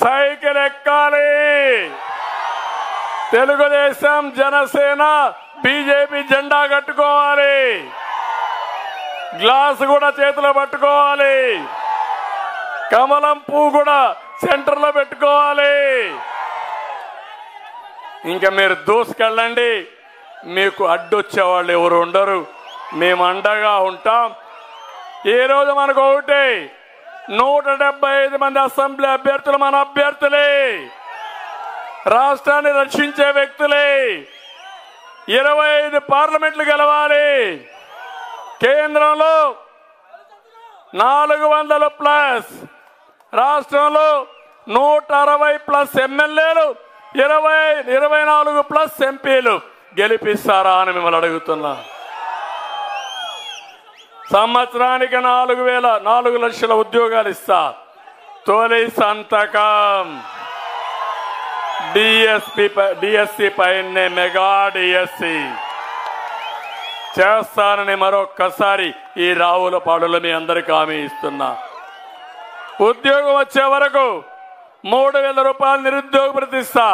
Cycle ఎక్కాలి. Telugu Desam, Janasena, BJP జెండా కట్టుకోవాలి. గ్లాస్ కూడా చేతిలో పట్టుకోవాలి. కమలం పువ్వు కూడా సెంటర్లో పెట్టుకోవాలి. ఇంకా మీరు దూసుకెళ్ళండి. మీకు అడ్డొచ్చేవాళ్ళు ఎవరు ఉండరు. మేము అండగా ఉంటాం. ఈరోజు మనకు ఒకటే, 175 మంది అసెంబ్లీ అభ్యర్థులు మన అభ్యర్థులే. రాష్ట్రాన్ని రక్షించే వ్యక్తులే. 25 పార్లమెంట్లు గెలవాలి. కేంద్రంలో 400+, రాష్ట్రంలో 160+ ఎమ్మెల్యేలు, 24+ ఎంపీలు గెలిపిస్తారా అని మిమ్మల్ని అడుగుతున్నా. సంవత్సరానికి 4 లక్షల ఉద్యోగాలు ఇస్తా. తొలి సంతకం డిఎస్సి పైనే మెగా డిఎస్సి చేస్తానని మరొక్కసారి ఈ రావులపాడులో మీ అందరికీ హామీ ఇస్తున్నా. ఉద్యోగం వచ్చే వరకు 3000 రూపాయలు నిరుద్యోగ భృతి ఇస్తా.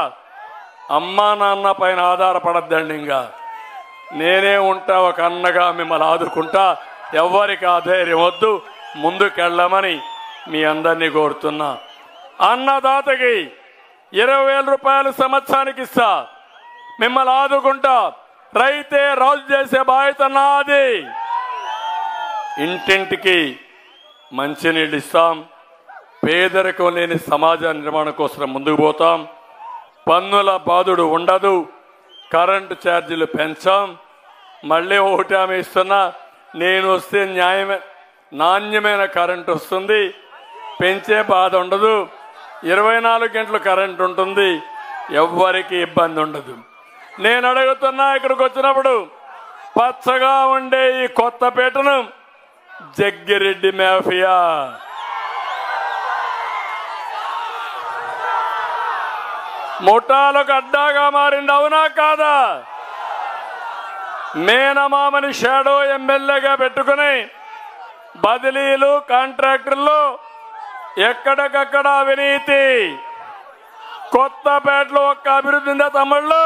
అమ్మా నాన్న పైన ఆధారపడద్దండి. ఇంకా నేనే ఉంటా, ఒక అన్నగా మిమ్మల్ని ఆదుకుంటా. ఎవరికి ఆధైర్యం వద్దు, ముందుకెళ్ళమని మీ అందరినీ కోరుతున్నా. అన్నదాతకి 20,000 రూపాయలు సంవత్సరానికి ఇస్తా. మిమ్మల్ని ఆదుకుంటా. రైతే రాజు చేసే బాధ్యత నాది. ఇంటింటికి మంచినీళ్ళు ఇస్తాం. పేదరికం లేని సమాజ నిర్మాణం కోసం ముందుకు పోతాం. పన్నుల బాధుడు ఉండదు. కరెంటు ఛార్జీలు పెంచాం. మళ్ళీ ఒకటి హామీ ఇస్తున్నా, నేను వస్తే నాణ్యమైన కరెంటు వస్తుంది. పెంచే బాధ ఉండదు. 24 గంటలు కరెంటు ఉంటుంది. ఎవ్వరికి ఇబ్బంది ఉండదు. నేను అడుగుతున్నా, ఇక్కడికి వచ్చినప్పుడు పచ్చగా ఉండే ఈ కొత్తపేటను జగ్గిరెడ్డి మాఫియా, ముఠాలకు అడ్డాగా మారింది. అవునా కాదా? మేనమామని షాడో ఎమ్మెల్యేగా పెట్టుకుని బదిలీలు, కాంట్రాక్టర్లు, ఎక్కడికక్కడ అవినీతి. కొత్తపేటలో ఒక్క అభివృద్ధి ఉందా తమ్ముళ్ళు?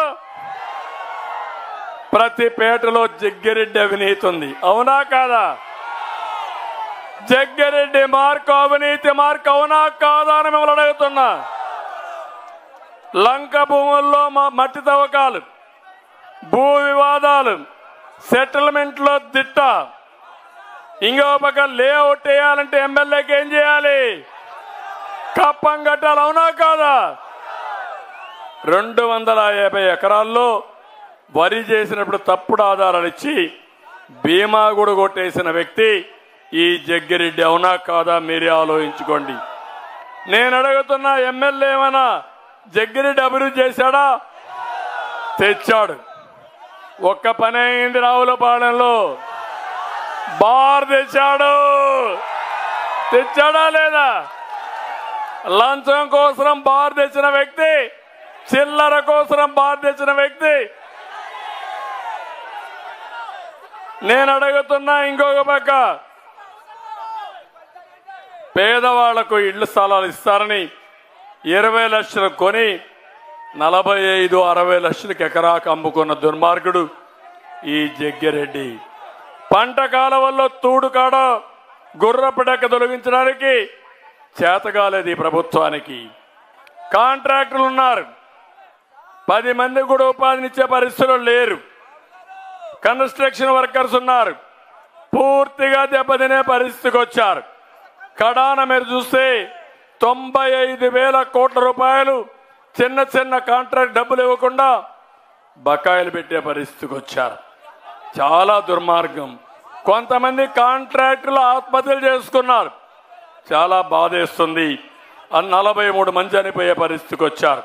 ప్రతి పేటలో జగ్గిరెడ్డి అవినీతి ఉంది. అవునా కాదా? జగ్గిరెడ్డి మార్కు అవినీతి మార్కు. అవునా కాదా అని మిమ్మల్ని అడుగుతున్నా. లంక భూముల్లో మట్టి తవ్వకాలు, భూ వివాదాలు, సెటిల్మెంట్లో దిట్ట. ఇంకో పక్క లేఅవుట్ వేయాలంటే ఎమ్మెల్యేకి ఏం చేయాలి? కప్పం కట్టాలి. అవునా కాదా? 250 ఎకరాల్లో వరి చేసినప్పుడు తప్పుడు ఆధారాలు ఇచ్చి బీమా కూడా కొట్టేసిన వ్యక్తి ఈ జగ్గిరెడ్డి. అవునా కాదా? మీరే ఆలోచించుకోండి. నేను అడుగుతున్నా, ఎమ్మెల్యే ఏమైనా జగ్గిరెడ్డి అభివృద్ధి చేశాడా? తెచ్చాడు. ఒక్క పని అయింది. రావులపాలెంలో బార్ తెచ్చాడు. తెచ్చాడా లేదా? లంచం కోసం బార్ తెచ్చిన వ్యక్తి, చిల్లర కోసం బార్ తెచ్చిన వ్యక్తి. నేను అడుగుతున్నా, ఇంకొక పక్క పేదవాళ్లకు ఇళ్ల స్థలాలు ఇస్తారని 20 లక్షలు కొని 45-60 లక్షలకు ఎకరాకు అమ్ముకున్న దుర్మార్గుడు ఈ జగ్గిరెడ్డి. పంట కాలవల్లో తూడు కాడ గుర్రపిడక తొలగించడానికి చేతగాలేదు ఈ ప్రభుత్వానికి. కాంట్రాక్టర్లు ఉన్నారు, 10 మంది కూడా ఉపాధినిచ్చే పరిస్థితులు లేరు. కన్స్ట్రక్షన్ వర్కర్స్ ఉన్నారు, పూర్తిగా దెబ్బతినే పరిస్థితికి వచ్చారు. కడాన మీరు చూస్తే 95,000 కోట్ల రూపాయలు చిన్న చిన్న కాంట్రాక్ట్ డబ్బులు ఇవ్వకుండా బకాయిలు పెట్టే పరిస్థితికి వచ్చారు. చాలా దుర్మార్గం. కొంతమంది కాంట్రాక్టులు ఆత్మహత్యలు చేసుకున్నారు. చాలా బాధేస్తుంది. 43 మంది చనిపోయే పరిస్థితికి వచ్చారు.